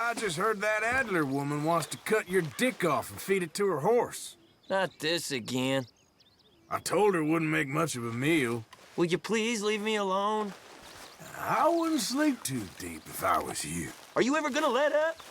I just heard that Adler woman wants to cut your dick off and feed it to her horse. Not this again. I told her it wouldn't make much of a meal. Will you please leave me alone? I wouldn't sleep too deep if I was you. Are you ever gonna let up?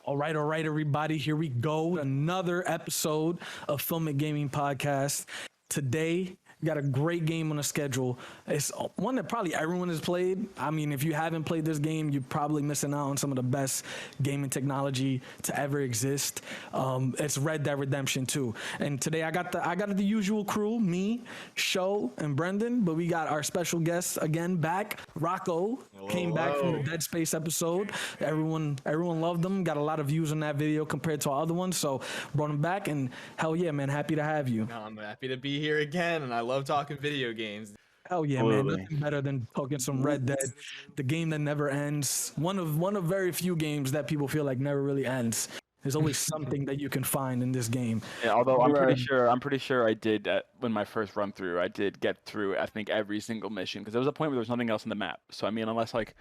All right, everybody. Here we go. Another episode of Filmic Gaming Podcast. Today, we got a great game on the schedule. It's one that probably everyone has played. I mean, if you haven't played this game, you're probably missing out on some of the best gaming technology to ever exist. It's Red Dead Redemption 2. And today I got the usual crew, me, Sho, and Brendan, but we got our special guests again back. Rocco came back from the Dead Space episode. Everyone loved him. Got a lot of views on that video compared to our other ones, so brought him back, and hell yeah, man, happy to have you. No, I'm happy to be here again, and I love talking video games. Hell yeah, man! Nothing better than talking some Red Dead, the game that never ends. One of very few games that people feel like never really ends. There's always something that you can find in this game. Yeah, although I'm pretty sure I did when my first run through, I did get through I think every single mission because there was a point where there was nothing else on the map. So I mean, unless like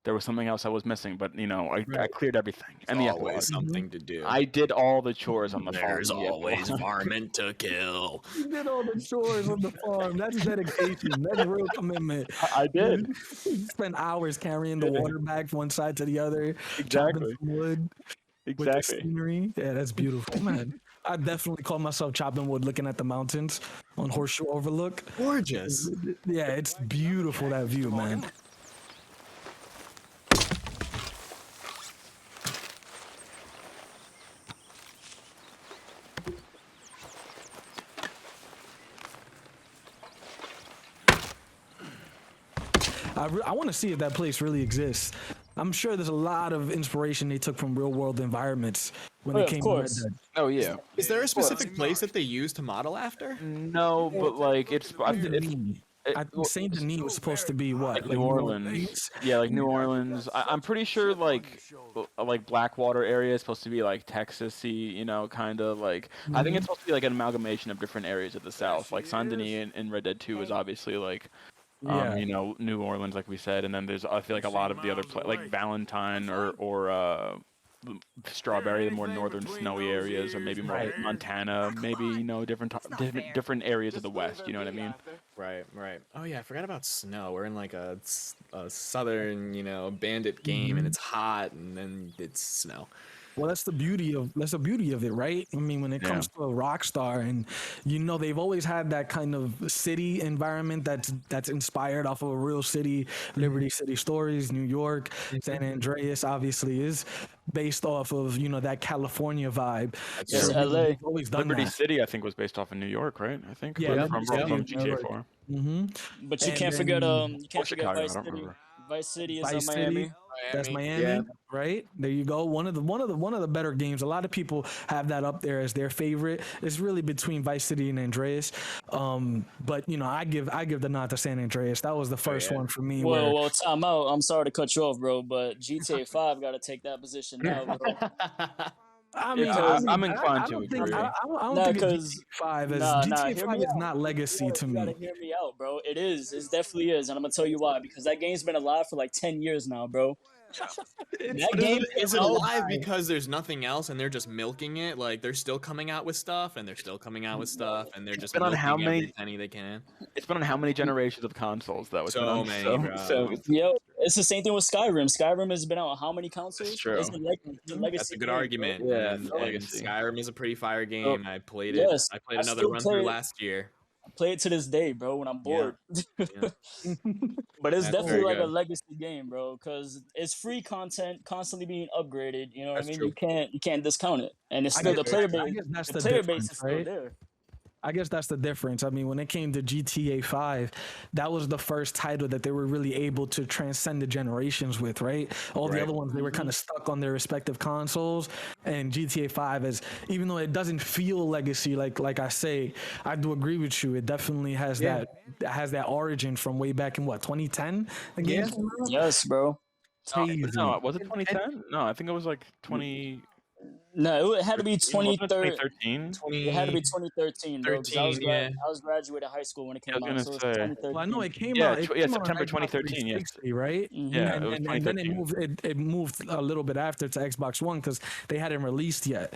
there was something else I was missing, but you know, I cleared everything. And the always something to do. I did all the chores on the farm. There's always varmint to kill. You did all the chores on the farm. That's dedication. That's real commitment. I did. You spent hours carrying the water bag from one side to the other. Exactly. Chopping some wood. With the Exactly. scenery. Yeah, that's beautiful, man. I definitely call myself chopping wood, looking at the mountains on Horseshoe Overlook. Gorgeous. Yeah, it's beautiful, that view, man. I want to see if that place really exists. I'm sure there's a lot of inspiration they took from real world environments when they came to Red Dead. Oh yeah. Is there a specific place that they use to model after? No, but like it's Saint Denis was supposed to be what? New Orleans. Yeah, like New Orleans. I'm pretty sure like Blackwater area is supposed to be like Texas-y, you know, kind of like. I think it's supposed to be like an amalgamation of different areas of the South. Like Saint Denis in Red Dead 2 is obviously like. You know, New Orleans, like we said, and then there's I feel like a lot of the other like Valentine or Strawberry, the more northern snowy areas, or maybe more like Montana, maybe you know different areas of the West. You know what I mean? Right. Oh yeah, I forgot about snow. We're in like a southern, you know, bandit game, and it's hot, and then it's snow. Well, that's the beauty of it, right? I mean, when it comes to a Rockstar, and you know, they've always had that kind of city environment that's inspired off of a real city. Liberty City Stories, New York, San Andreas obviously is based off of, you know, that California vibe. Yes, LA. They've always done Liberty that. City, I think, was based off of New York, right? I think. Yeah, from GTA 4. But you can't forget Vice City. Vice City is Miami. That's Miami, right? There you go. One of the better games. A lot of people have that up there as their favorite. It's really between Vice City and Andreas. But you know, I give the nod to San Andreas. That was the first one for me. Well, time out. I'm sorry to cut you off, bro, but GTA 5 got to take that position now, bro. I mean, I'm inclined to agree. I don't think GTA 5 is GTA 5 is not legacy to me. You gotta hear me out, bro. It is. It definitely is, and I'm gonna tell you why. Because that game's been alive for like 10 years now, bro. That game is it alive because there's nothing else, and they're just milking it. Like they're still coming out with stuff, and they're still coming out with stuff, and they're just milking every penny they can. It's been on how many generations of consoles though? So many, bro. Yo, it's the same thing with Skyrim. Skyrim has been out on how many consoles? It's true. It's a legacy. That's a good argument. Yeah, and Skyrim is a pretty fire game. I played it. Yes, I played another run through last year. I play it to this day, bro, when I'm bored. Yeah. But it's That's definitely like very a legacy game, bro, because it's free content constantly being upgraded. You know what I mean? True. You can't discount it, and it's still the player base. The player base is still there. I guess that's the difference. I mean, when it came to GTA 5, that was the first title that they were really able to transcend the generations with, right? All the other ones, they were kind of stuck on their respective consoles. And GTA 5 is, even though it doesn't feel legacy, like I say, I do agree with you. It definitely has that origin from way back in what, 2010? The game came out? Yes, bro. No, was it 2010? No, I think it was like 20. No, it had to be Wasn't it 2013. 2013? It had to be 2013, bro, because 13, yeah. I was graduating high school when it I was came out, gonna so it's say. 2013. Well, I know it came Yeah, out. It yeah, came out on September Xbox 2013. Yes. 360, right? Yeah, it was And then 2013. it moved a little bit after to Xbox One because they hadn't released yet.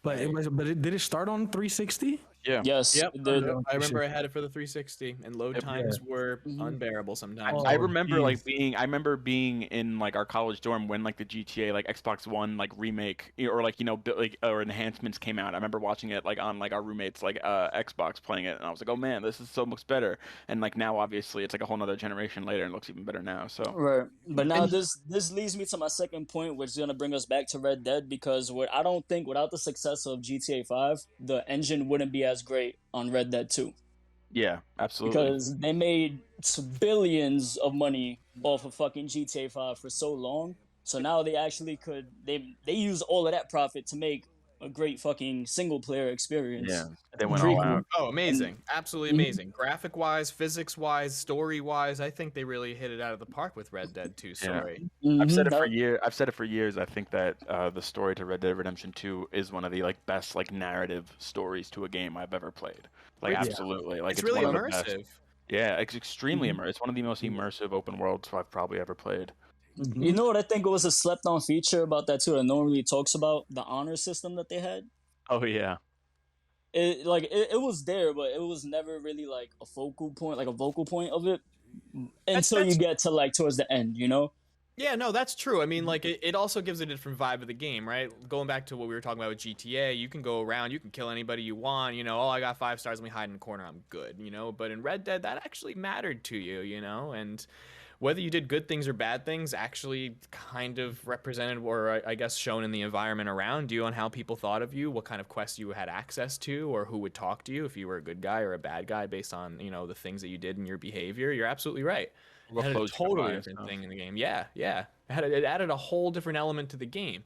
But did it start on 360? Yeah. Yes, Yep. it did. I remember I had it for the 360, and load Yep. times were Mhm. unbearable sometimes. I Oh, remember like geez. I remember being in like our college dorm when like the GTA like Xbox One like remake or like like or enhancements came out. I remember watching it like on like our roommates like Xbox playing it, and I was like, oh man, this is so much better. And like now obviously it's like a whole nother generation later and it looks even better now. So Right, but now And- this leads me to my second point, which is gonna bring us back to Red Dead, because I don't think without the success of GTA 5, the engine wouldn't be as great on Red Dead 2, yeah, absolutely. because they made billions of money off of fucking GTA 5 for so long. So now they actually they use all of that profit to make a great fucking single player experience. Yeah, they went all out. Oh, amazing. Absolutely Mhm. amazing. Graphic wise, physics wise, story wise, I think they really hit it out of the park with Red Dead 2 story. I've said it for Mhm. years. I've said it for years. I think that the story to Red Dead Redemption 2 is one of the like best like narrative stories to a game I've ever played. Like Yeah. absolutely, like It's really one of the best. immersive. Yeah, it's extremely immersive. It's one of the most immersive open worlds I've probably ever played. You know what I think was a slept on feature about that too that no one really talks about? The honor system that they had. Oh yeah, It was there, but it was never really like a focal point, like a vocal point of it until you that's- get to like towards the end, you know? Yeah, no, that's true. I mean, like, it also gives it a different vibe of the game, right? Going back to what we were talking about with GTA, you can go around, you can kill anybody you want, oh, I got 5 stars, let me hide in the corner, I'm good, But in Red Dead, that actually mattered to you, And whether you did good things or bad things actually kind of represented, or I guess shown in the environment around you, on how people thought of you, what kind of quests you had access to, or who would talk to you if you were a good guy or a bad guy based on, the things that you did and your behavior. You're absolutely right. It had a clothes you could totally buy and different stuff. thing in the game. Yeah. It added a whole different element to the game.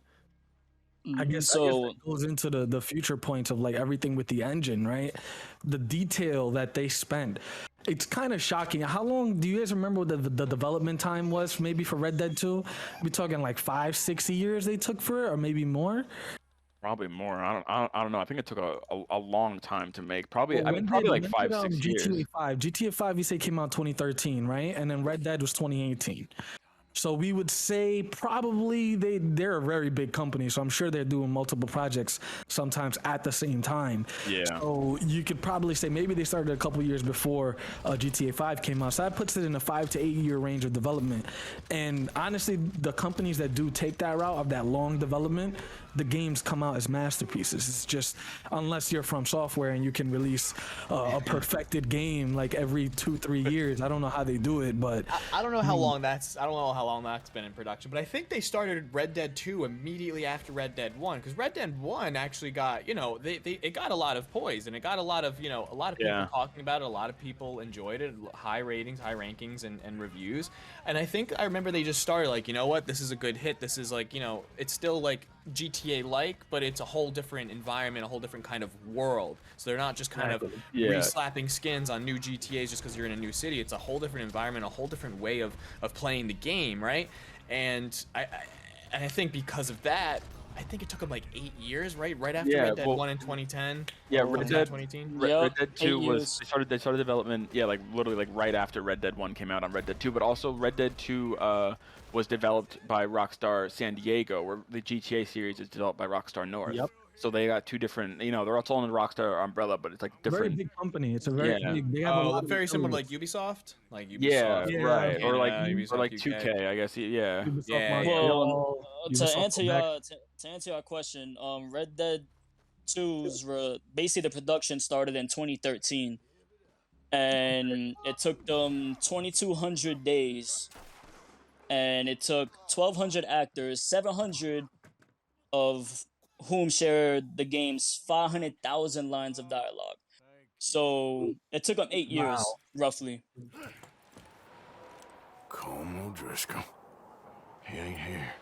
I guess that goes into the future points of like everything with the engine, right? The detail that they spent. It's kind of shocking. How long do you guys remember what the development time was maybe for Red Dead 2? We talking like 5-6 years they took for it, or maybe more? probably more. I don't know. I think it took a long time to make. Probably Well, I mean probably like 5-6 GTA years. 5. GTA 5 you say came out 2013, right? And then Red Dead was 2018. So we would say probably they're a very big company, so I'm sure they're doing multiple projects sometimes at the same time. Yeah. So you could probably say maybe they started a couple years before GTA 5 came out. So that puts it in a 5 to 8 year range of development. And honestly, the companies that do take that route of that long development, the games come out as masterpieces. It's just unless you're From Software and you can release a perfected game like every 2-3 years. I don't know how they do it, but I don't know how long that's been in production, but I think they started Red Dead 2 immediately after Red Dead 1, because Red Dead 1 actually got, it got a lot of poise, and it got a lot of people talking about it. A lot of people enjoyed it, high ratings, high rankings, and reviews. And I think I remember they just started like, this is a good hit. This is like, it's still like GTA-like, but it's a whole different environment, a whole different kind of world. So they're not just kind of re-slapping skins on new GTAs just because you're in a new city. It's a whole different environment, a whole different way of playing the game, right? And I think because of that, I think it took them like 8 years, right? Right after Red Dead 1 in 2010. Yeah, Red Dead 2018. Red Dead 2 was they started development, like literally like right after Red Dead 1 came out on Red Dead 2, but also Red Dead 2 was developed by Rockstar San Diego, where the GTA series is developed by Rockstar North. Yep. So they got two different, they're all in the Rockstar umbrella, but it's like different. very big company. It's a very big. They have a lot very of similar to like Ubisoft, right, or like Ubisoft 2K, I guess. Yeah. Well, to answer your question, Red Dead 2's basically the production started in 2013, and it took them 2,200 days, and it took 1,200 actors, 700 of whom shared the game's 500,000 lines of dialogue. So it took them 8 years, roughly. Colm O'Driscoll. He ain't here.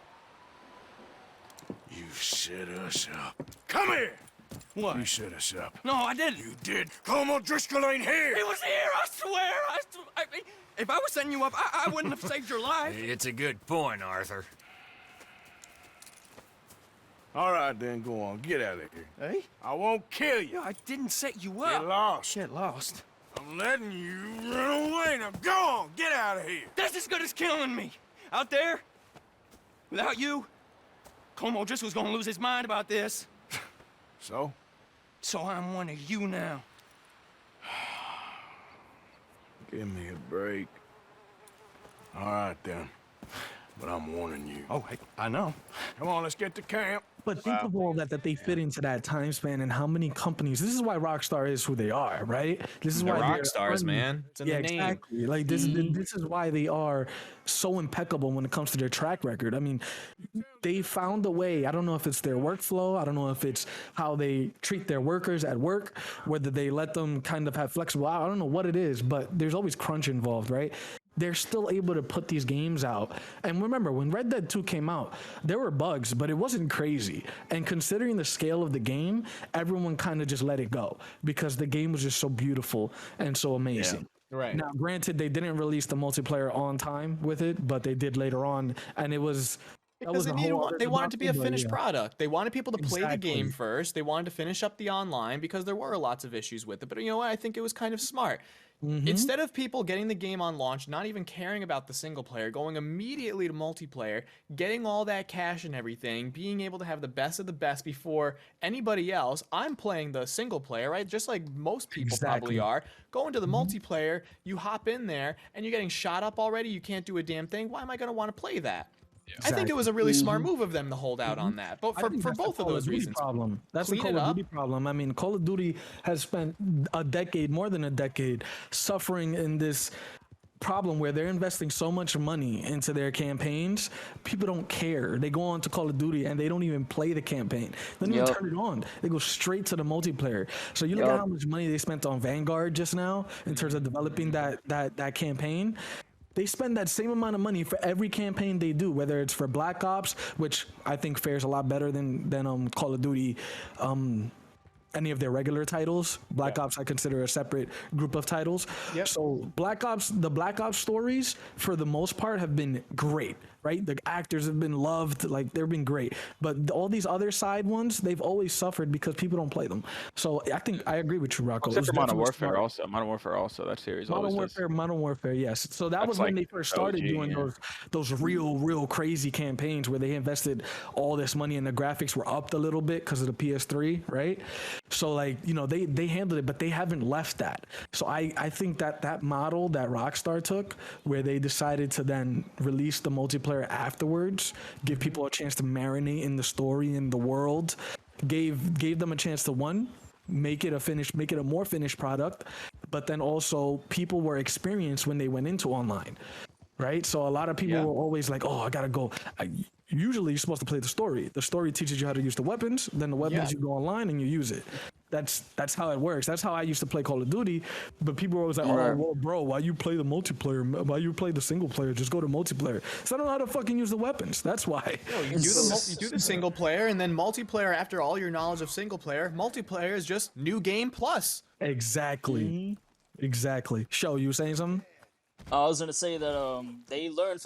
You set us up. Come here! What? You set us up. No, I didn't. You did. Colm O'Driscoll ain't here! He was here, I swear. I mean, if I was setting you up, I wouldn't have saved your life. It's a good point, Arthur. All right, then, go on. Get out of here. Hey? I won't kill you. I didn't set you Get up. lost. Get lost. I'm letting you run away. Now go on. Get out of here. That's as good as killing me. Out there, without you, Como just was gonna lose his mind about this. So? So I'm one of you now. Give me a break. All right, then. But I'm warning you. Oh, I know. Come on, let's get to camp. But think of all that they fit into that time span and how many companies. This is why Rockstar is who they are, right? This is They're why rock stars, man. It's in yeah, the name. exactly. Like this is why they are so impeccable when it comes to their track record. I mean, they found a way. I don't know if it's their workflow. I don't know if it's how they treat their workers at work, whether they let them kind of have flexible. I don't know what it is, but there's always crunch involved, right? They're still able to put these games out. And remember, when Red Dead 2 came out, there were bugs, but it wasn't crazy. And considering the scale of the game, everyone kind of just let it go because the game was just so beautiful and so amazing. Yeah. Right. Now, granted, they didn't release the multiplayer on time with it, but they did later on. And it was... Because they wanted to be a finished product. They wanted people to play the game first. They wanted to finish up the online because there were lots of issues with it. But you know what? I think it was kind of smart. Instead of people getting the game on launch, not even caring about the single player, going immediately to multiplayer, getting all that cash and everything, being able to have the best of the best before anybody else, I'm playing the single player, right? Just like most people probably are. Going to the multiplayer, you hop in there, and you're getting shot up already, you can't do a damn thing. Why am I going to want to play that? I think it was a really smart move of them to hold out on that, but for both of those reasons. That's the Call of Duty problem. I mean, Call of Duty has spent a decade, more than a decade, suffering in this problem where they're investing so much money into their campaigns. People don't care. They go on to Call of Duty and they don't even play the campaign. They don't even turn it on. They go straight to the multiplayer. So you look at how much money they spent on Vanguard just now in terms of developing that campaign. They spend that same amount of money for every campaign they do, whether it's for Black Ops, which I think fares a lot better than Call of Duty, any of their regular titles. Black Ops I consider a separate group of titles. So the Black Ops stories, for the most part, have been great, right? The actors have been loved, like they've been great. But all these other side ones, they've always suffered because people don't play them. So I think I agree with you, Rocco. Except for Modern Warfare also. Modern Warfare also, that series always does. Modern Warfare, yes. So that was when they first started doing those real crazy campaigns where they invested all this money and the graphics were upped a little bit because of the PS3, right? So like, you know, they handled it, but they haven't left that. So I think that model that Rockstar took, where they decided to then release the multiplayer afterwards, give people a chance to marinate in the story and the world, gave them a chance to make it a more finished product, but then also people were experienced when they went into online, right? So a lot of people were always like, oh, I gotta go. Usually you're supposed to play the story. The story teaches you how to use the weapons, then the weapons you go online and you use it. That's how it works. That's how I used to play Call of Duty, but people were always like, oh, well, bro, why you play the multiplayer? Why you play the single player? Just go to multiplayer. So I don't know how to fucking use the weapons. That's why. No, you do the single player, and then multiplayer, after all your knowledge of single player, multiplayer is just new game plus. Exactly. Exactly. Show, you saying something? I was gonna say that they learned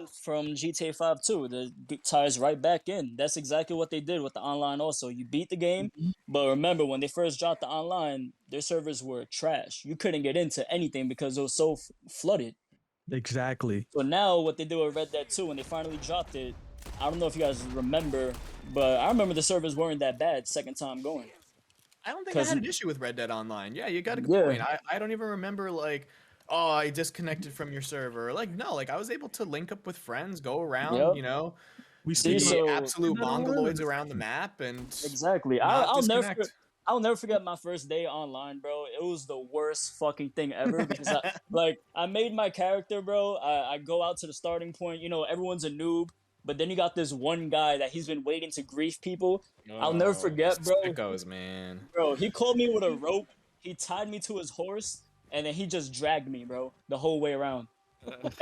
from GTA 5 too. That ties right back in. That's exactly what they did with the online. Also, you beat the game, but remember when they first dropped the online, their servers were trash. You couldn't get into anything because it was so flooded. Exactly. So now what they do with Red Dead 2 when they finally dropped it, I don't know if you guys remember, but I remember the servers weren't that bad second time going. I don't think I had an issue with Red Dead Online. Yeah, you got a good point. I don't even remember like, oh, I disconnected from your server. Like, no, like I was able to link up with friends, go around, you know, we see see absolute mongoloids around the map, and exactly. I'll never forget my first day online, bro. It was the worst fucking thing ever because I made my character, bro. I go out to the starting point. You know, everyone's a noob. But then you got this one guy that he's been waiting to grief people. I'll never forget, bro. Sickos, man. Bro, he called me with a rope. He tied me to his horse. And then he just dragged me, bro, the whole way around.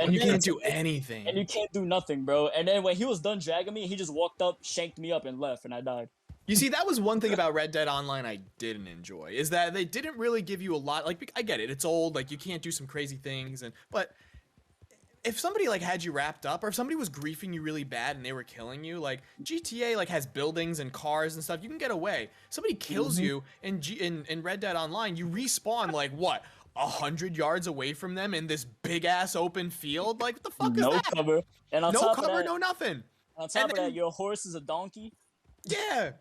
And you can't do anything. And you can't do nothing, bro. And then when he was done dragging me, he just walked up, shanked me up, and left, and I died. You see, that was one thing about Red Dead Online I didn't enjoy, is that they didn't really give you a lot. Like, I get it, it's old, like, you can't do some crazy things, but if somebody like had you wrapped up, or if somebody was griefing you really bad and they were killing you, like GTA like has buildings and cars and stuff, you can get away. Somebody kills you in Red Dead Online, you respawn like what, 100 yards away from them in this big ass open field? Like what the fuck is No that? cover. And on No top cover, of that, no nothing. on top of that, your horse is a donkey. Yeah.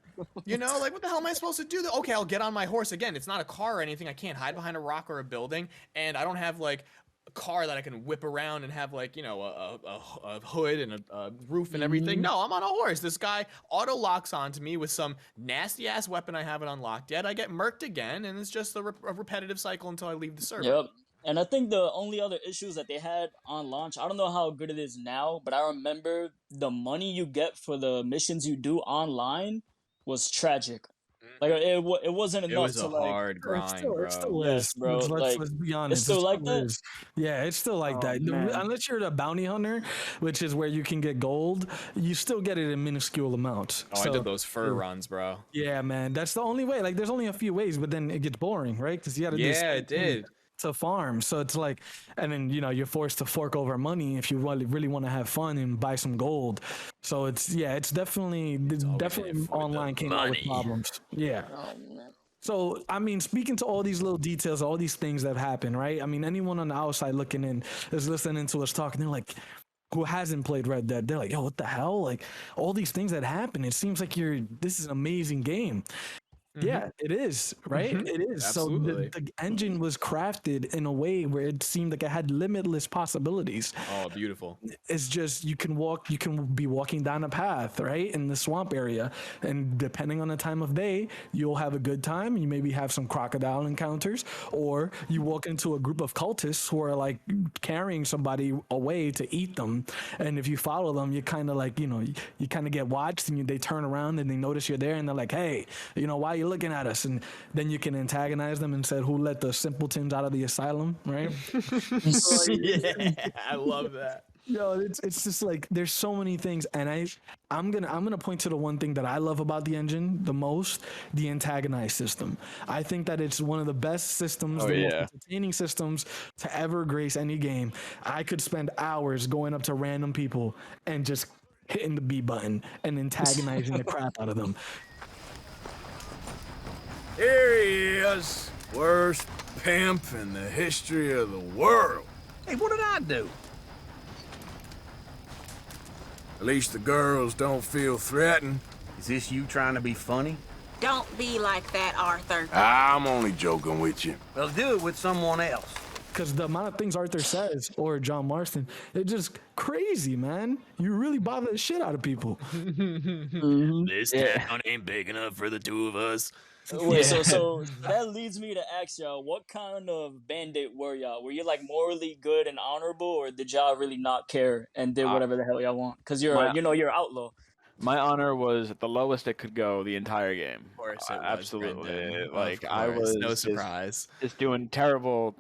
You know, like what the hell am I supposed to do? Okay, I'll get on my horse again. It's not a car or anything. I can't hide behind a rock or a building, and I don't have like a car that I can whip around and have like, you know, a hood and a roof and everything. No, I'm on a horse. This guy auto locks onto me with some nasty ass weapon I haven't unlocked yet. I get murked again, and it's just a repetitive cycle until I leave the server. Yep. And I think the only other issues that they had on launch, I don't know how good it is now, but I remember the money you get for the missions you do online was tragic. Like it wasn't enough. It was to a hard grind, bro. It still Yes, is. bro. Let's be honest. It's still like that? Is. Yeah, it's still like that. Man. Unless you're the bounty hunter, which is where you can get gold, you still get it in minuscule amounts. Oh, I did those fur runs, bro. Yeah, man. That's the only way. Like, there's only a few ways, but then it gets boring, right? Because you got to do It did. to farm. So it's like, and then, you know, you're forced to fork over money if you really want to have fun and buy some gold. So it's definitely online came out with problems. Yeah. So, I mean, speaking to all these little details, all these things that have happened, right? I mean, anyone on the outside looking in is listening to us talking. They're like, who hasn't played Red Dead? They're like, yo, what the hell? Like, all these things that happen. It seems like this is an amazing game. Yeah, it is, right? It is. Absolutely. So the engine was crafted in a way where it seemed like it had limitless possibilities. Oh, beautiful. It's just you can be walking down a path, right, in the swamp area, and depending on the time of day, you'll have a good time. You maybe have some crocodile encounters, or you walk into a group of cultists who are like carrying somebody away to eat them, and if you follow them, you kind of like, you know, you kind of get watched, and they turn around and they notice you're there, and they're like, hey, you know, why are you looking at us? And then you can antagonize them and say, who let the simpletons out of the asylum, right? Yeah, I love that. Yo, it's just like there's so many things, and I'm gonna point to the one thing that I love about the engine the most: the antagonize system. I think that it's one of the best systems, most entertaining systems to ever grace any game. I could spend hours going up to random people and just hitting the B button and antagonizing the crap out of them. Here he is, worst pimp in the history of the world. Hey, what did I do? At least the girls don't feel threatened. Is this you trying to be funny? Don't be like that, Arthur. I'm only joking with you. Well, do it with someone else. Because the amount of things Arthur says, or John Marston, they're just crazy, man. You really bother the shit out of people. This town ain't big enough for the two of us. Wait, so that leads me to ask y'all, what kind of bandit were y'all? Were you like morally good and honorable, or did y'all really not care and did whatever the hell y'all want? Because you're an outlaw. My honor was at the lowest it could go the entire game. Of course it was, Absolutely. Brendan. Like Of I course, was no surprise. Just doing terrible.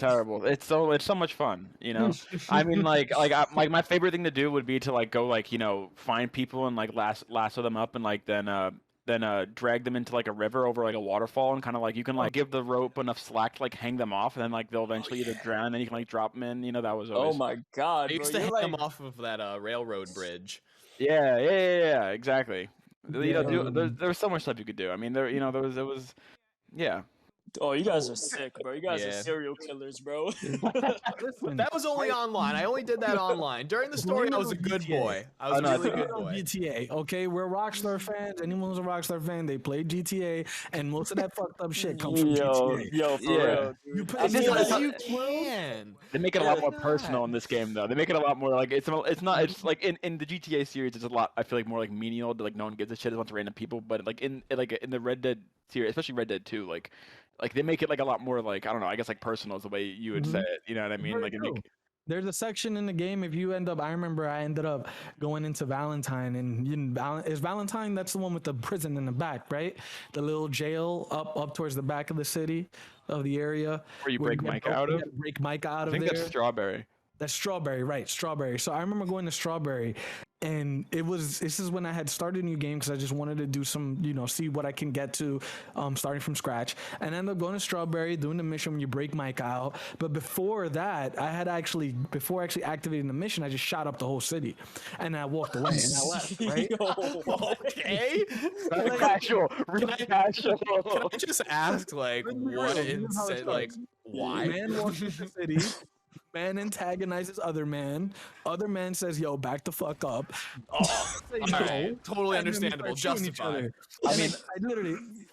It's so much fun, you know. I mean, my favorite thing to do would be to like go like, you know, find people and like lasso them up and like then drag them into like a river over like a waterfall, and kind of like you can like give the rope enough slack to like hang them off, and then like they'll eventually either drown, and then you can like drop them in. You know, that was always. Oh my god! I used to hang them off of that railroad bridge. Yeah, exactly. You know, there was so much stuff you could do. I mean, there was. Oh, you guys are sick, bro. You guys are serial killers, bro. That was only online. I only did that online. During the story, I was a good boy. I was a really good boy. GTA, okay? We're Rockstar fans. Anyone who's a Rockstar fan, they play GTA, and most of that fucked up shit comes from GTA. Yo, for real. You can. They make it a lot more personal in this game, though. They make it a lot more like it's like in the GTA series, it's a lot. I feel like more like menial. Like no one gives a shit. It's a bunch of random people. But like in the Red Dead series, especially Red Dead 2, like they make it like a lot more like, I don't know, I guess like personal is the way you would say it. You know what I mean? There's a section in the game, if you end up, I remember I ended up going into Valentine, and is Valentine, that's the one with the prison in the back, right? The little jail up towards the back of the city, of the area. Where you break Mike out of? Break Mike out of I think there. that's Strawberry. That's Strawberry, right? Strawberry. So I remember going to Strawberry, and this is when I had started a new game because I just wanted to do some, see what I can get to, starting from scratch. And I ended up going to Strawberry, doing the mission when you break Mike out. But before that, before actually activating the mission, I just shot up the whole city, and I walked away and I left. Right? Okay. Really casual. Really casual. Can I just ask, like, what why? Man walks into the city. Man antagonizes other man. Other man says, "Yo, back the fuck up." Oh, all right. Totally understandable. Justified. I mean,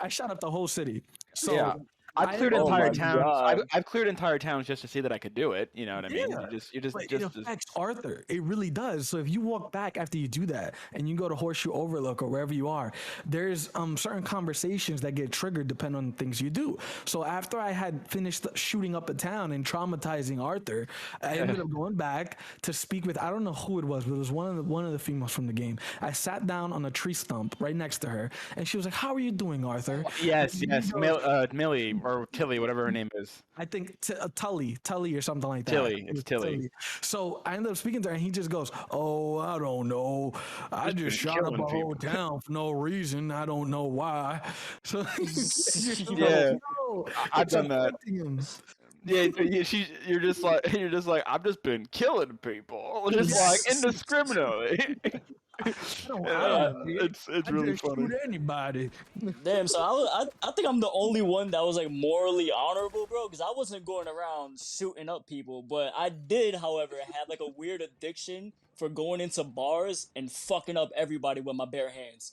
I shot up the whole city. So Yeah. I've cleared Oh entire my towns. God. I've cleared entire towns just to see that I could do it. You know what I mean? Yeah. But it Just affects Arthur. It really does. So if you walk back after you do that and you go to Horseshoe Overlook or wherever you are, there's certain conversations that get triggered depending on things you do. So after I had finished shooting up a town and traumatizing Arthur, I ended up going back to speak with, I don't know who it was, but it was one of the females from the game. I sat down on a tree stump right next to her, and she was like, "How are you doing, Arthur?" yes. Millie or Tilly, whatever her name is. I think Tully or something like that. Tilly, it's Tilly. So I ended up speaking to her, and he just goes, "Oh, I don't know. I just shot up a whole town for no reason. I don't know why." So Yeah, no, I've it's done that. affecting him. Yeah, you're just like I've just been killing people, just like indiscriminately. It's really just funny. shoot anybody. Damn, so I think I'm the only one that was like morally honorable, bro, because I wasn't going around shooting up people, but I did, however, have like a weird addiction for going into bars and fucking up everybody with my bare hands.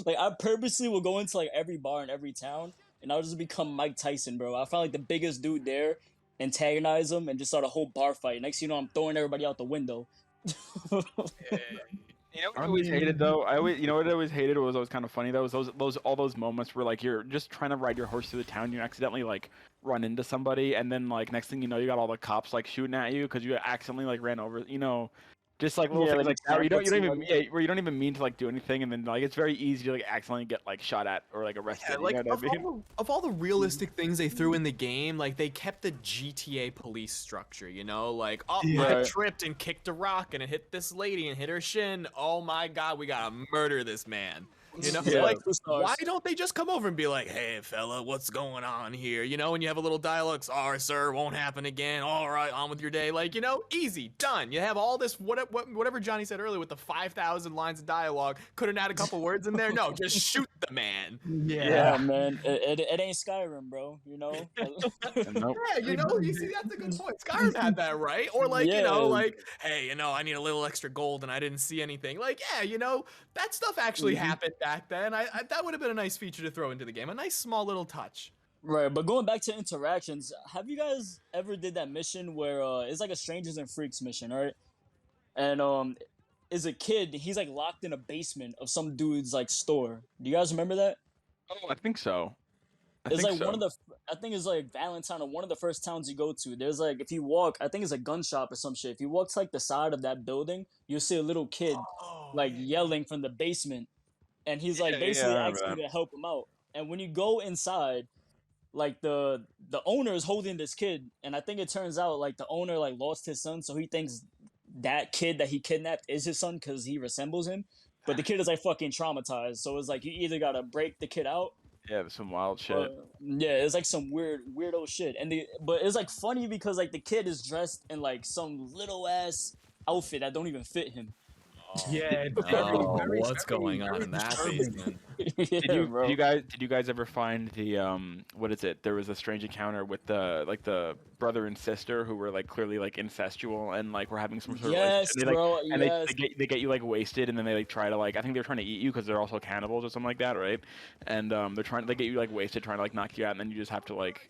Like I purposely would go into like every bar in every town, and I would just become Mike Tyson, bro. I found like the biggest dude there, antagonize him, and just start a whole bar fight. Next thing you know, I'm throwing everybody out the window. You know what I always hated though? You know what I always hated was always kind of funny though. Was all those moments where like you're just trying to ride your horse through the town, you accidentally like run into somebody, and then like next thing you know, you got all the cops like shooting at you because you accidentally like ran over. Just like little things like that. Where where you don't even mean to like do anything, and then like it's very easy to like accidentally get like shot at or like arrested. Yeah, like you know what I mean? of all the realistic things they threw in the game, like they kept the GTA police structure, like, oh, I tripped and kicked a rock and it hit this lady and hit her shin. Oh my God, we gotta murder this man. Like, why don't they just come over and be like, "Hey, fella, what's going on here?" When you have a little dialogue, "Sorry, sir, won't happen again. All right, on with your day." Like, easy, done. You have all this, whatever Johnny said earlier with the 5,000 lines of dialogue. Couldn't add a couple words in there? No, just shoot the man. Yeah, man. It ain't Skyrim, bro. Nope. Yeah, you see, that's a good point. Skyrim had that, right? Or like, like, hey, I need a little extra gold and I didn't see anything. Like, yeah, that stuff actually happened back then. That would have been a nice feature to throw into the game. A nice small little touch. Right, but going back to interactions, have you guys ever did that mission where it's like a Strangers and Freaks mission, right? And is a kid, he's like locked in a basement of some dude's like store. Do you guys remember that? Oh, I think so. It's like one of the, I think it's like Valentine or one of the first towns you go to. There's like, if you walk, I think it's a gun shop or some shit. If you walk to like the side of that building, you'll see a little kid like yelling from the basement. And he's like basically asking you to help him out. And when you go inside, like the owner is holding this kid. And I think it turns out like the owner like lost his son. So he thinks that kid that he kidnapped is his son because he resembles him. But the kid is like fucking traumatized. So it's like you either got to break the kid out. Yeah, some wild shit. Yeah, it's like some weirdo shit. But it's like funny because like the kid is dressed in like some little ass outfit that don't even fit him. Yeah, what's going on in that basement? Did you guys ever find the what is it? There was a strange encounter with the brother and sister who were like clearly like incestual and like were having some sort of they get you like wasted and then they like try to like I think they're trying to eat you because they're also cannibals or something like that, right? And they get you like wasted trying to like knock you out and then you just have to like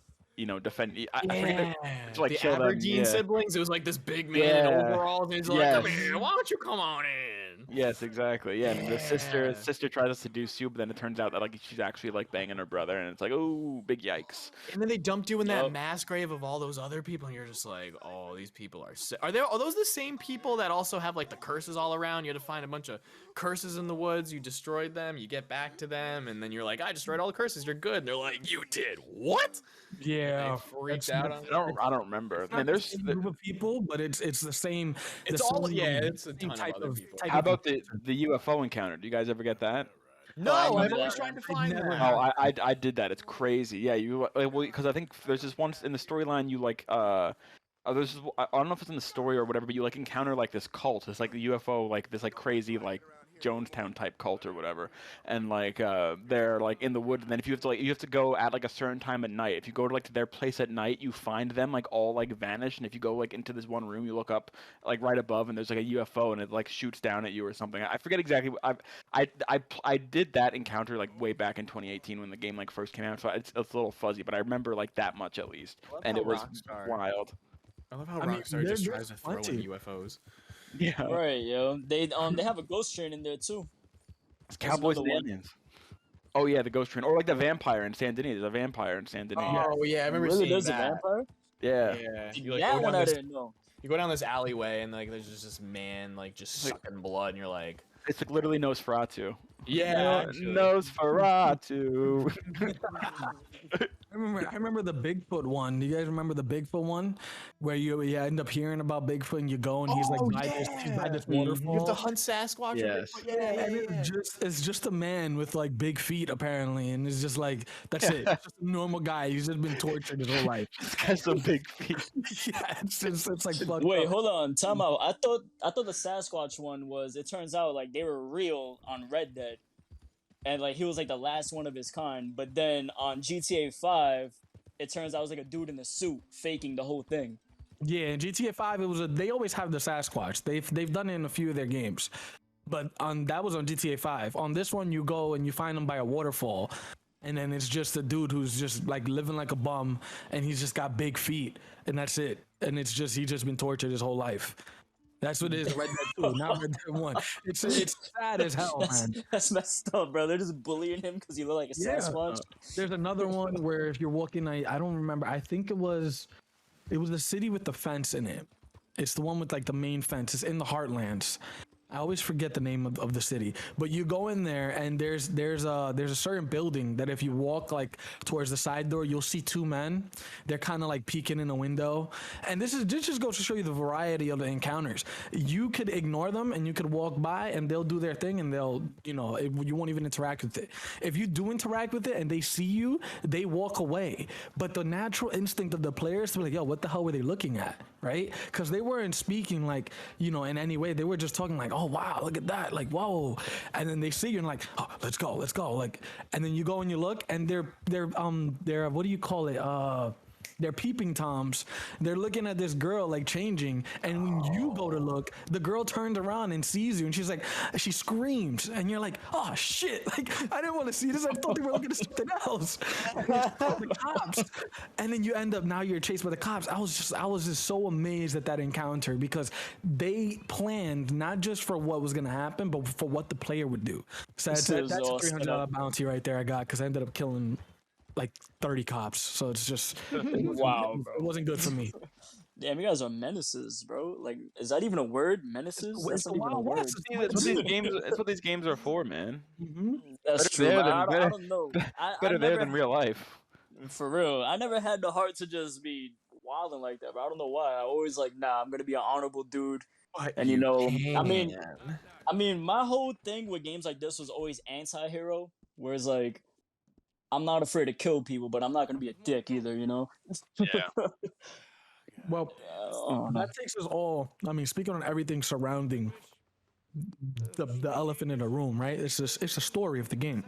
defend. I forget like the Aberdeen siblings. It was like this big man in overalls, and he's like, "Come here, why don't you come on in?" Yes, exactly. Yeah, and the sister tries to seduce you, but then it turns out that like she's actually like banging her brother, and it's like, oh, big yikes. And then they dumped you in that mass grave of all those other people, and you're just like, oh, these people are sick. Are those the same people that also have like the curses all around? You had to find a bunch of curses in the woods. You destroyed them. You get back to them, and then you're like, I destroyed all the curses. You're good. And they're like, you did what? Yeah, They freaked out on I don't remember. not the same group of people, but it's the same. It's the all same, it's a same ton of other people. How about the UFO encounter? Do you guys ever get that? No, I I'm never- always trying to find never that. Oh, I did that. It's crazy. Yeah, you because I think there's this one in the storyline you like there's I don't know if it's in the story or whatever, but you like encounter like this cult. It's like the UFO, like this like crazy like Jonestown type cult or whatever, and like they're like in the woods. And then if you have to go at like a certain time at night. If you go to like to their place at night, you find them like all like vanished. And if you go like into this one room, you look up like right above, and there's like a UFO, and it like shoots down at you or something. I forget exactly. I did that encounter like way back in 2018 when the game like first came out, so it's a little fuzzy, but I remember like that much at least, and it was wild. I love how I mean, Rockstar just there's tries to throw in plenty. UFOs. Yeah, Right, yo. They have a ghost train in there too. it's Cowboys and another one. Indians. Oh yeah, the Ghost Train, or like the vampire in San Denis. There's a vampire in San Denis. Oh yeah, I remember Really, seeing there's that. a vampire? Yeah. Yeah, you That go one down I this, didn't know. you go down this alleyway and like there's just this man like just Like- sucking blood, and you're like, It's like literally Nosferatu. yeah, Nosferatu. I remember the Bigfoot one. Do you guys remember the Bigfoot one, where you end up hearing about Bigfoot and you go and he's like he's by this waterfall. You have to hunt Sasquatch. Yes. And it's just a man with like big feet apparently, and it's just like that's it. It's just a normal guy. He's just been tortured his whole life. This guy's some big feet. Yeah, it's like fucked Wait, up. hold on. Time out. I thought the Sasquatch one was. It turns out like they were real on Red Dead, and like he was like the last one of his kind. But then on GTA 5, it turns out it was like a dude in a suit faking the whole thing. Yeah, in GTA 5, they always have the Sasquatch. They've done it in a few of their games, but that was on GTA 5. On this one, you go and you find him by a waterfall, and then it's just a dude who's just like living like a bum, and he's just got big feet, and that's it. And it's just he's just been tortured his whole life. That's what it is. Red Dead 2, not Red Dead 1. It's sad as hell, man. That's messed up, bro. They're just bullying him because he looked like a Yeah. Sasquatch. There's another one where if you're walking, I don't remember. I think it was the city with the fence in it. It's the one with like the main fence. It's in the Heartlands. I always forget the name of the city, but you go in there and there's a certain building that if you walk like towards the side door, you'll see two men. They're kind of like peeking in a window, and this just goes to show you the variety of the encounters. You could ignore them and you could walk by and they'll do their thing and they'll you won't even interact with it. If you do interact with it and they see you, they walk away. But the natural instinct of the players to be like, yo, what the hell were they looking at, right? Because they weren't speaking like in any way. They were just talking like, oh wow, look at that, like whoa, and then they see you and like, oh, let's go, like, and then you go and you look and they're what do you call it, they're peeping toms. They're looking at this girl like changing, and when you go to look, the girl turns around and sees you and she's like, she screams and you're like, oh shit, like I didn't want to see this, I thought they were looking at something else. And the cops, and then you end up, now you're chased by the cops. I was just so amazed at that encounter because they planned not just for what was going to happen but for what the player would do. So that's a $300 bounty right there I got because I ended up killing like 30 cops, so it's just Wow, bro. it wasn't good for me. Damn, you guys are menaces, bro. Like, is that even a word? Menaces? That's not even a word. That's what these games are for, man. That's Better true. there but than- I better- don't know. Better there than real life. For real, I never had the heart to just be wilding like that, but I don't know why. I always like, nah, I'm gonna be an honorable dude. And I mean, my whole thing with games like this was always anti-hero, whereas like, I'm not afraid to kill people, but I'm not gonna be a dick either, Yeah. Well, that takes us all. I mean, speaking on everything surrounding the elephant in the room, right? It's a story of the game.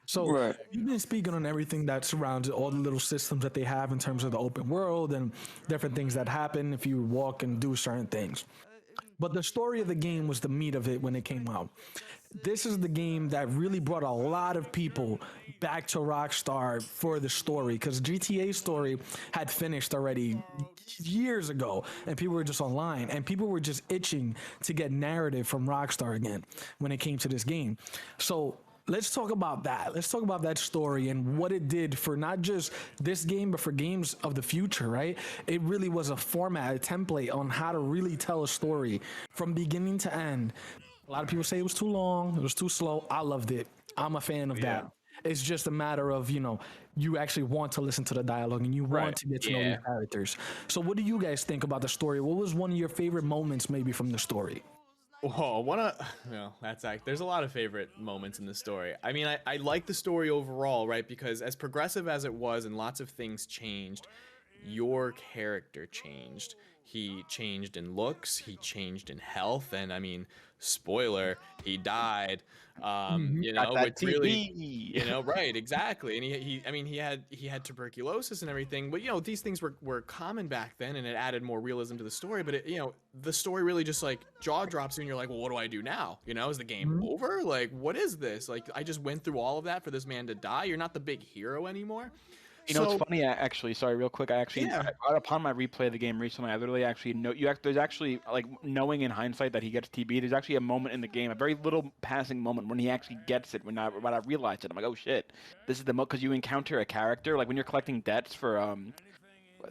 So Right. you've been speaking on everything that surrounds it, all the little systems that they have in terms of the open world and different things that happen if you walk and do certain things. But the story of the game was the meat of it when it came out. This is the game that really brought a lot of people back to Rockstar for the story, because GTA's story had finished already years ago and people were just online and people were just itching to get narrative from Rockstar again when it came to this game. So let's talk about that. Let's talk about that story and what it did for not just this game, but for games of the future, right? It really was a format, a template on how to really tell a story from beginning to end A lot of people say it was too long, it was too slow. I loved it. I'm a fan of that. It's just a matter of, you actually want to listen to the dialogue and you want to get to know these characters. So what do you guys think about the story? What was one of your favorite moments maybe from the story? Whoa, there's a lot of favorite moments in the story. I mean, I like the story overall, right? Because as progressive as it was and lots of things changed, your character changed. He changed in looks, he changed in health, and I mean, spoiler, he died. Which really, right, exactly. And he had tuberculosis and everything, but these things were common back then, and it added more realism to the story. But the story really just like jaw drops you, and you're like, well, what do I do now? Is the game over? Like, what is this? Like, I just went through all of that for this man to die. You're not the big hero anymore. It's funny, actually, sorry, real quick, upon my replay of the game recently, I literally actually know, there's actually, like, knowing in hindsight that he gets TB, there's actually a moment in the game, a very little passing moment when he actually gets it, when I realized it, I'm like, oh shit, this is the because you encounter a character, like when you're collecting debts for,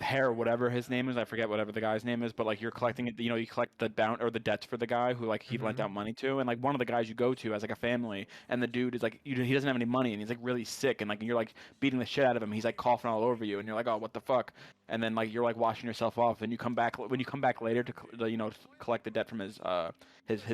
Hair, whatever his name is, I forget whatever the guy's name is, but like you're collecting it, you collect the the debts for the guy who like he lent out money to, and like one of the guys you go to has like a family, and the dude is like he doesn't have any money, and he's like really sick, and like you're like beating the shit out of him, he's like coughing all over you, and you're like, oh, what the fuck, and then like you're like washing yourself off, and you come back when you come back later to collect the debt from his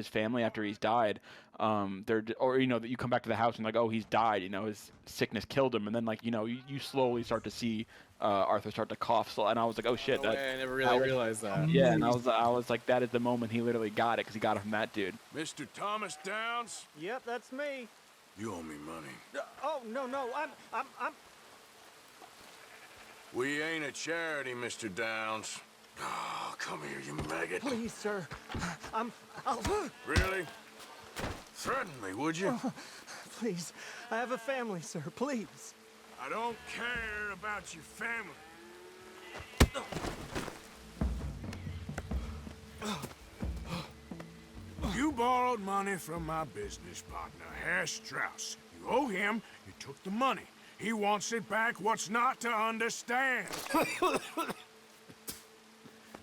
family after he's died, that you come back to the house and like, oh, he's died, his sickness killed him, and then like you slowly start to see Arthur start to cough, and I was like, oh shit, I never really realized that. Yeah, and I was like, that is the moment he literally got it, because he got it from that dude. Mr. Thomas Downs? Yep, that's me. You owe me money. Oh, no, I'm... We ain't a charity, Mr. Downs. Oh, come here, you maggot. Please, sir. I'll... Really? Threaten me, would you? Please, I have a family, sir, please. I don't care about your family. You borrowed money from my business partner, Herr Strauss. You owe him, you took the money. He wants it back, what's not to understand?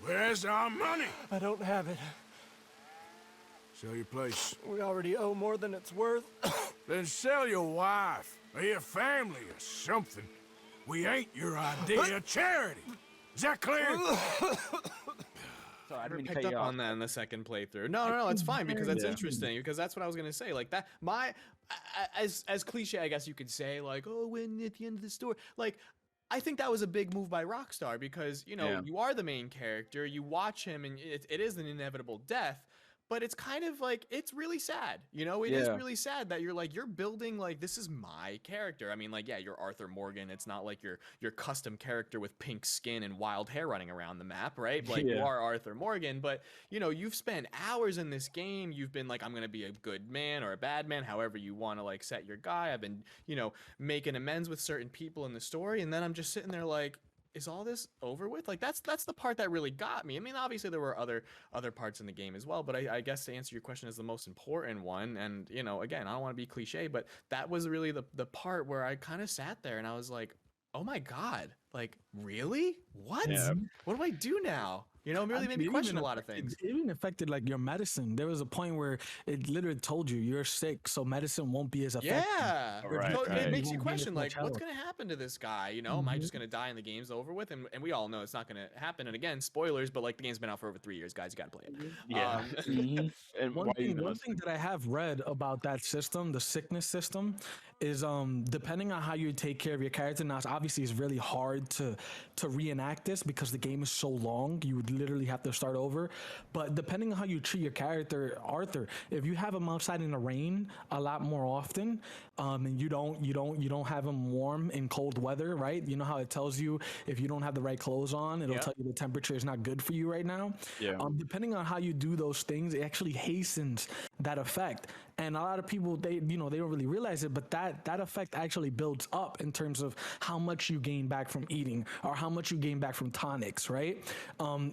Where's our money? I don't have it. Sell your place. We already owe more than it's worth. Then sell your wife, or your family, or something. We ain't your idea of charity. Is that clear? I picked up on that in the second playthrough. No, it's fine, because that's interesting, because that's what I was gonna say. Like that, as cliche, I guess you could say, like, oh, when at the end of the story, like, I think that was a big move by Rockstar, because you are the main character, you watch him, and it is an inevitable death. But it's kind of like, it's really sad, it is really sad that you're building, like, this is my character. I mean, like, yeah, you're Arthur Morgan. It's not like your custom character with pink skin and wild hair running around the map, right? Like, you are Arthur Morgan, but, you've spent hours in this game. You've been like, I'm going to be a good man or a bad man, however you want to, like, set your guy. I've been, making amends with certain people in the story, and then I'm just sitting there like, is all this over with? Like, that's the part that really got me. I mean, obviously there were other parts in the game as well, but I guess to answer your question is the most important one. And again, I don't want to be cliche, but that was really the part where I kind of sat there and I was like, oh my God, like, really? What? What do I do now? It really made me question a lot of things. It even affected, like, your medicine. There was a point where it literally told you you're sick, so medicine won't be as effective. Yeah. So it makes you question, like, what's going to happen to this guy? Am I just going to die and the game's over with? And we all know it's not going to happen. And again, spoilers, but, like, the game's been out for over 3 years, guys. You got to play it. Yeah. And one thing that I have read about that system, the sickness system, is depending on how you take care of your character. Now, obviously, it's really hard to reenact this because the game is so long. You would literally have to start over. But depending on how you treat your character, Arthur, if you have him outside in the rain a lot more often, and you don't have him warm in cold weather, right? You know how it tells you if you don't have the right clothes on, it'll tell you the temperature is not good for you right now. Yeah. Depending on how you do those things, it actually hastens that effect. And a lot of people, they don't really realize it, but that effect actually builds up in terms of how much you gain back from eating or how much you gain back from tonics, right?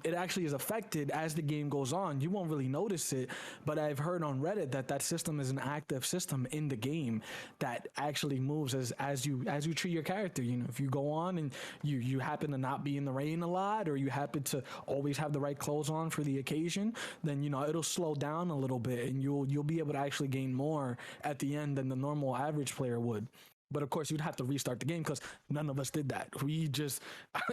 It actually is affected as the game goes on. You won't really notice it, but I've heard on Reddit that system is an active system in the game that actually moves as you treat your character. You know, if you go on and you happen to not be in the rain a lot, or you happen to always have the right clothes on for the occasion, then you know it'll slow down a little bit, and you'll be able to actually gain more at the end than the normal average player would. But of course, you'd have to restart the game because none of us did that. We just,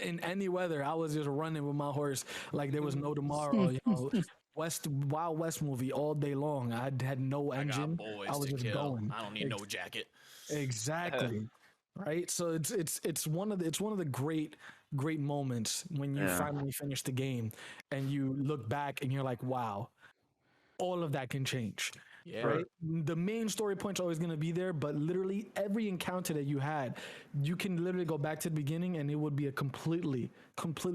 in any weather, I was just running with my horse like there was no tomorrow. You know, Wild West movie all day long. I had no engine. I was just going. I don't need no jacket. Exactly. Right. So it's one of the great moments when you finally finish the game and you look back and you're like, wow, all of that can change. Yeah. Right. The main story point's always going to be there, but literally every encounter that you had, you can literally go back to the beginning and it would be a completely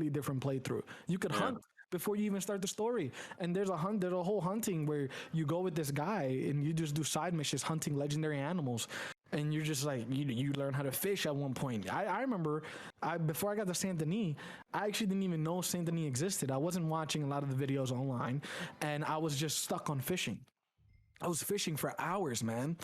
different playthrough. You could hunt before you even start the story, and there's a whole hunting where you go with this guy and you just do side missions hunting legendary animals. And you're just like, you learn how to fish at one point. I remember before I got to Saint Denis, I actually didn't even know Saint Denis existed. I wasn't watching a lot of the videos online, and I was just stuck on fishing. I was fishing for hours, man.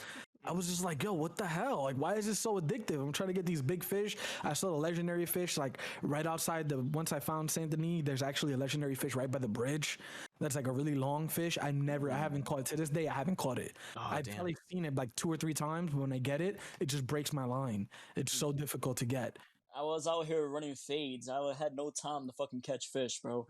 I was just like, yo, what the hell? Like, why is this so addictive? I'm trying to get these big fish. I saw the legendary fish, like, right outside once I found Saint Denis, there's actually a legendary fish right by the bridge. That's like a really long fish. I haven't caught it. To this day, I haven't caught it. I've probably seen it like 2 or 3 times, but when I get it, it just breaks my line. It's so difficult to get. I was out here running fades. I had no time to fucking catch fish, bro.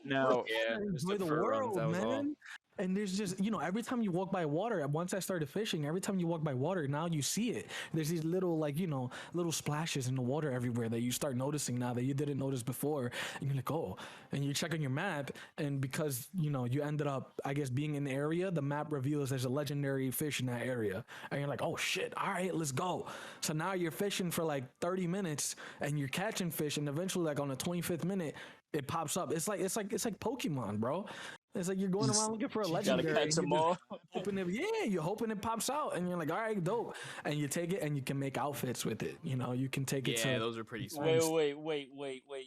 Now, Enjoy the world, man. And there's just, every time you walk by water, once I started fishing, every time you walk by water, now you see it. There's these little, little splashes in the water everywhere that you start noticing now that you didn't notice before. And you're like, oh, and you check on your map. And because, you ended up, I guess, being in the area, the map reveals there's a legendary fish in that area. And you're like, oh shit, all right, let's go. So now you're fishing for like 30 minutes and you're catching fish. And eventually, like on the 25th minute, it pops up. It's like Pokemon, bro. It's like you're going around looking for a legendary. You gotta catch them all. You're hoping it pops out, and you're like, all right, dope. And you take it, and you can make outfits with it. You can take it. Yeah, those are pretty sweet. Wait.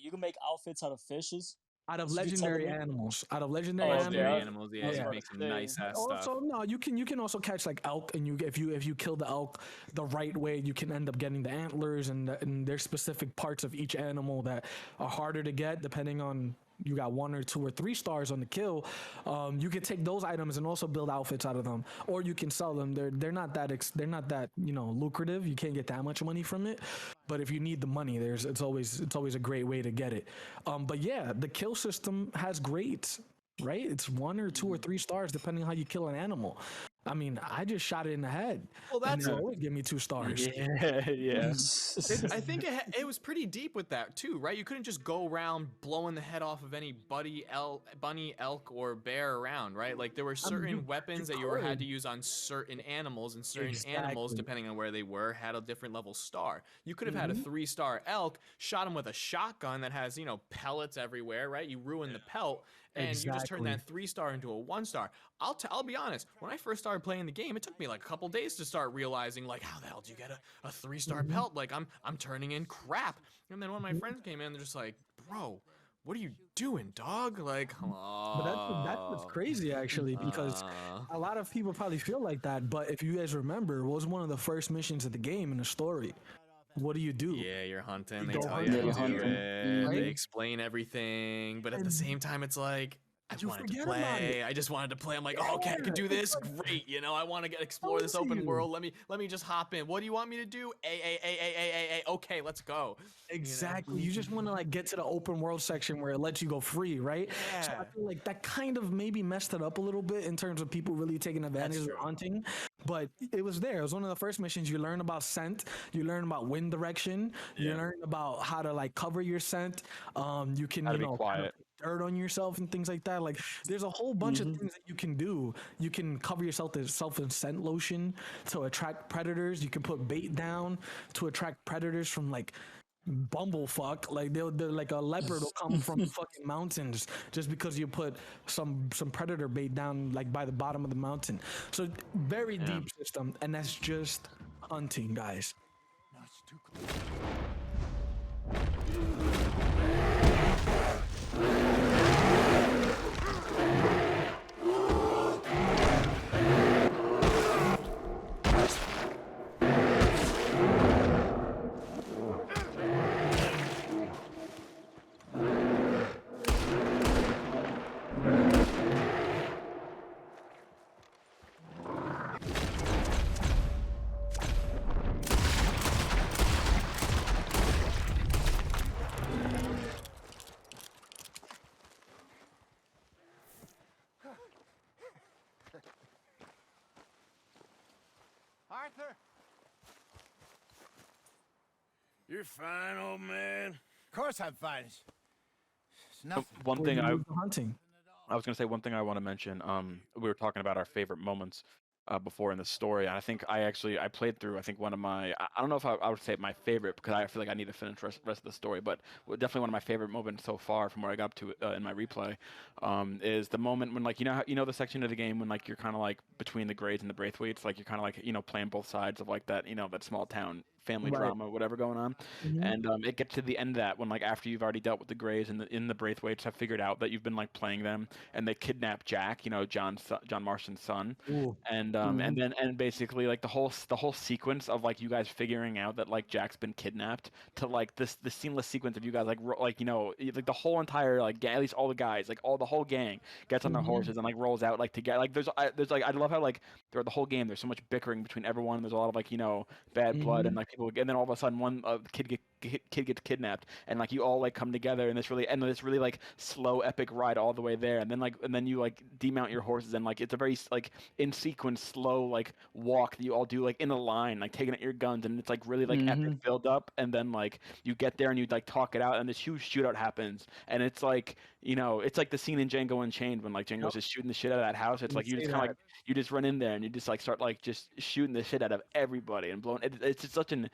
You can make outfits out of fishes? Out of legendary animals. Animals, yeah, you make some nice ass stuff. Also, no, you can also catch like elk, and if you kill the elk the right way, you can end up getting the antlers, and there's specific parts of each animal that are harder to get depending on. You got 1 or 2 or 3 stars on the kill. You can take those items and also build outfits out of them, or you can sell them. They're not that lucrative. You can't get that much money from it. But if you need the money, it's always a great way to get it. But yeah, the kill system has grades, right? It's 1 or 2 or 3 stars depending on how you kill an animal. I mean, I just shot it in the head. Well, that's always give me 2 stars. Yeah. I think it was pretty deep with that too, right? You couldn't just go around blowing the head off of any bunny, elk, or bear around, right? Like there were certain weapons that you had to use on certain animals, and certain animals, depending on where they were, had a different level star. You could have had a 3-star elk, shot him with a shotgun that has pellets everywhere, right? You ruin the pelt, and you just turn that 3-star into a 1-star. I'll be honest. When I first started playing the game, it took me like a couple days to start realizing, like, how the hell do you get a 3-star pelt? Like, I'm turning in crap. And then one of my friends came in, they're just like, bro, what are you doing, dog? Like, But that's what's crazy, actually, because a lot of people probably feel like that. But if you guys remember, it was one of the first missions of the game in the story. What do you do? Yeah, you're hunting. They tell you how to do it. Right? They explain everything. But at the same time, it's like, I wanted to play. I just wanted to play. I'm like, oh, okay, I can do this. Great. I want to explore this open world. Let me just hop in. What do you want me to do? Okay, let's go. Exactly. You just want to get to the open world section where it lets you go free, right? Yeah. So I feel like that kind of maybe messed it up a little bit in terms of people really taking advantage of hunting. But it was there. It was one of the first missions. You learn about scent. You learn about wind direction. You learn about how to cover your scent. You can be quiet. Dirt on yourself and things like that. Like there's a whole bunch of things that you can do. You can cover yourself in scent lotion to attract predators. You can put bait down to attract predators from bumblefuck. Like they're like a leopard will come from fucking mountains just because you put some predator bait down by the bottom of the mountain. So very deep system, and that's just hunting, guys. Arthur! You're fine, old man. Of course I'm fine. It's nothing. One thing hunting. I was gonna say one thing I want to mention. We were talking about our favorite moments before in the story, and I think I played through. I think one of my I don't know if I would say my favorite because I feel like I need to finish rest of the story, but definitely one of my favorite moments so far from where I got up to in my replay is the moment when like you know the section of the game when like you're kind of like between the Greys and the Braithwaites, like you're kind of like playing both sides of like that that small town family drama, whatever going on, and it gets to the end of that when like after you've already dealt with the Greys and the Braithwaites have figured out that you've been like playing them and they kidnap Jack, John Marston's son, and basically like the whole sequence of like you guys figuring out that like Jack's been kidnapped to like the seamless sequence of you guys like like the whole entire like at least all the guys like the whole gang gets on their horses and like rolls out like together like there's like I love how like throughout the whole game there's so much bickering between everyone. There's a lot of like bad blood and like people, and then all of a sudden one kid gets kidnapped and like you all like come together in this really like slow epic ride all the way there, and then you like demount your horses and like it's a very like in sequence slow like walk that you all do like in a line like taking out your guns, and it's like really like epic build up, and then like you get there and you like talk it out and this huge shootout happens, and it's like it's like the scene in Django Unchained when like Django's just shooting the shit out of that house. It's like you just kind of like you just run in there and you just like start like just shooting the shit out of everybody and blowing it's just such an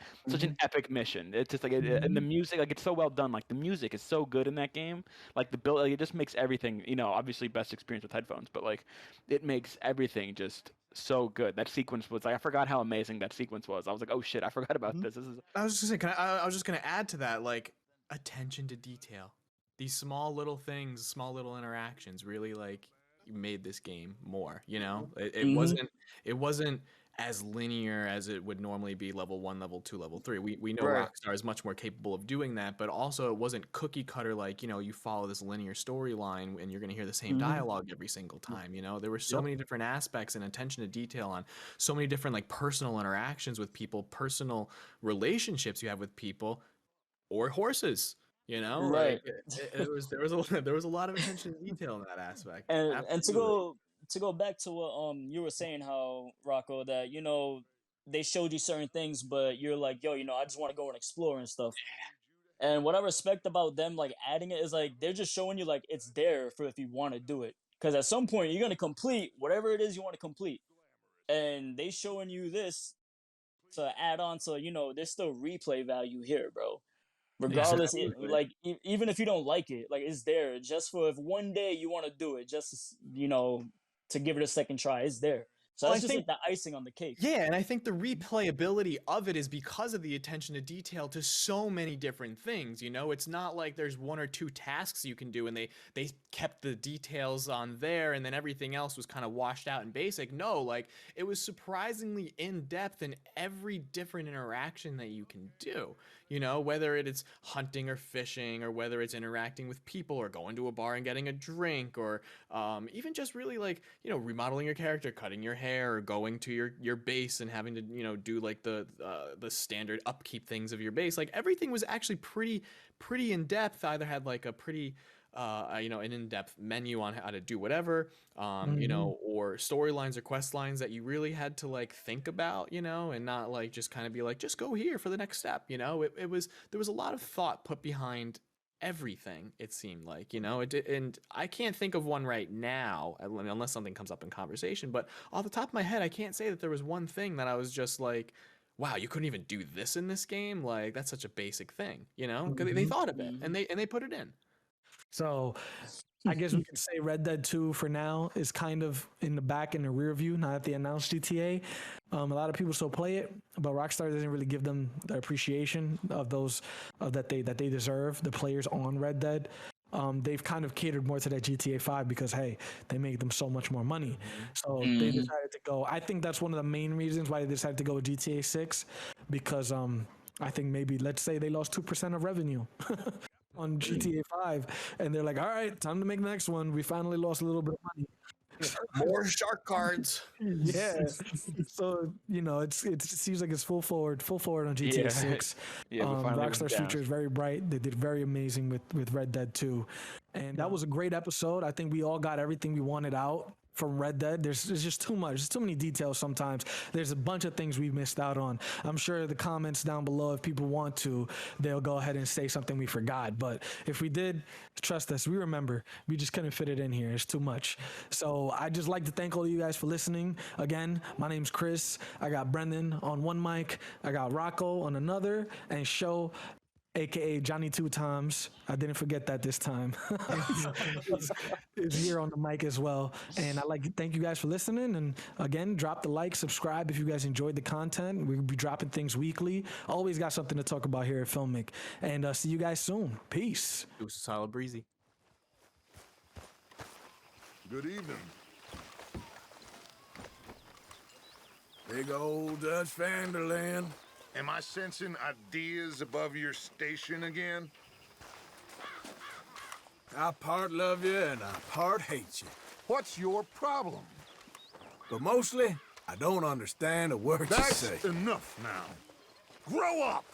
epic mission. It's just like and the music, like it's so well done. Like the music is so good in that game. Like the build, like, it just makes everything. Obviously best experience with headphones, but like it makes everything just so good. That sequence was like I forgot how amazing that sequence was. I was like, oh shit, I forgot about this. This is. I was just saying, I was just gonna add to that, like attention to detail. These small little things, small little interactions, really like made this game more. It wasn't as linear as it would normally be level 1, level 2, level 3. We know Rockstar is much more capable of doing that, but also it wasn't cookie cutter like, you follow this linear storyline and you're going to hear the same dialogue every single time, There were so many different aspects and attention to detail on so many different like personal interactions with people, personal relationships you have with people or horses. Right. Like, there was a lot of attention to detail in that aspect. And to go back to what you were saying, how Rocco, that they showed you certain things, but you're like, yo, I just want to go and explore and stuff. And what I respect about them like adding it is like they're just showing you like it's there for if you want to do it, because at some point you're gonna complete whatever it is you want to complete, and they showing you this to add on to there's still replay value here, bro. Regardless, even if you don't like it, like it's there just for if one day you want to do it, just to give it a second try. It's there. So that's just like the icing on the cake. Yeah, and I think the replayability of it is because of the attention to detail to so many different things. It's not like there's 1 or 2 tasks you can do and they kept the details on there and then everything else was kind of washed out and basic. No, like it was surprisingly in depth in every different interaction that you can do. Whether it's hunting or fishing or whether it's interacting with people or going to a bar and getting a drink or even just really like, remodeling your character, cutting your hair or going to your base and having to, do like the standard upkeep things of your base. Like everything was actually pretty in depth. Either had like a pretty an in-depth menu on how to do whatever, or storylines or quest lines that you really had to like think about, and not like just kind of be like, just go here for the next step. There was a lot of thought put behind everything, it seemed like, and I can't think of one right now, unless something comes up in conversation, but off the top of my head, I can't say that there was one thing that I was just like, wow, you couldn't even do this in this game. Like that's such a basic thing, because they thought of it and they put it in. So I guess we can say Red Dead 2 for now is kind of in the back, in the rear view, now that they announced GTA. A lot of people still play it, but Rockstar doesn't really give them the appreciation of those that they deserve, the players on Red Dead. They've kind of catered more to that GTA 5 because, hey, they make them so much more money. So they decided to go. I think that's one of the main reasons why they decided to go with GTA 6 because I think maybe, let's say they lost 2% of revenue on GTA 5, and they're like, all right, time to make the next one. We finally lost a little bit of money. More shark cards. Yeah. So, it seems like it's full forward on GTA 6. Yeah, we finally went Rockstar's down. future is very bright. They did very amazing with Red Dead 2. And that was a great episode. I think we all got everything we wanted out from Red Dead. There's just too much. There's too many details sometimes. There's a bunch of things we missed out on. I'm sure the comments down below, if people want to, they'll go ahead and say something we forgot. But if we did, trust us, we remember. We just couldn't fit it in here. It's too much. So I just like to thank all of you guys for listening. Again, my name's Chris. I got Brendan on one mic. I got Rocco on another. And Show, aka Johnny Two Times. I didn't forget that this time. is here on the mic as well. And I'd like to thank you guys for listening. And again, drop the like, subscribe if you guys enjoyed the content. We'll be dropping things weekly. Always got something to talk about here at Filmic. And see you guys soon. Peace. It was solid breezy. Good evening. Big old Dutch Vanderland. Am I sensing ideas above your station again? I part love you and I part hate you. What's your problem? But mostly, I don't understand a word you say. That's enough now. Grow up!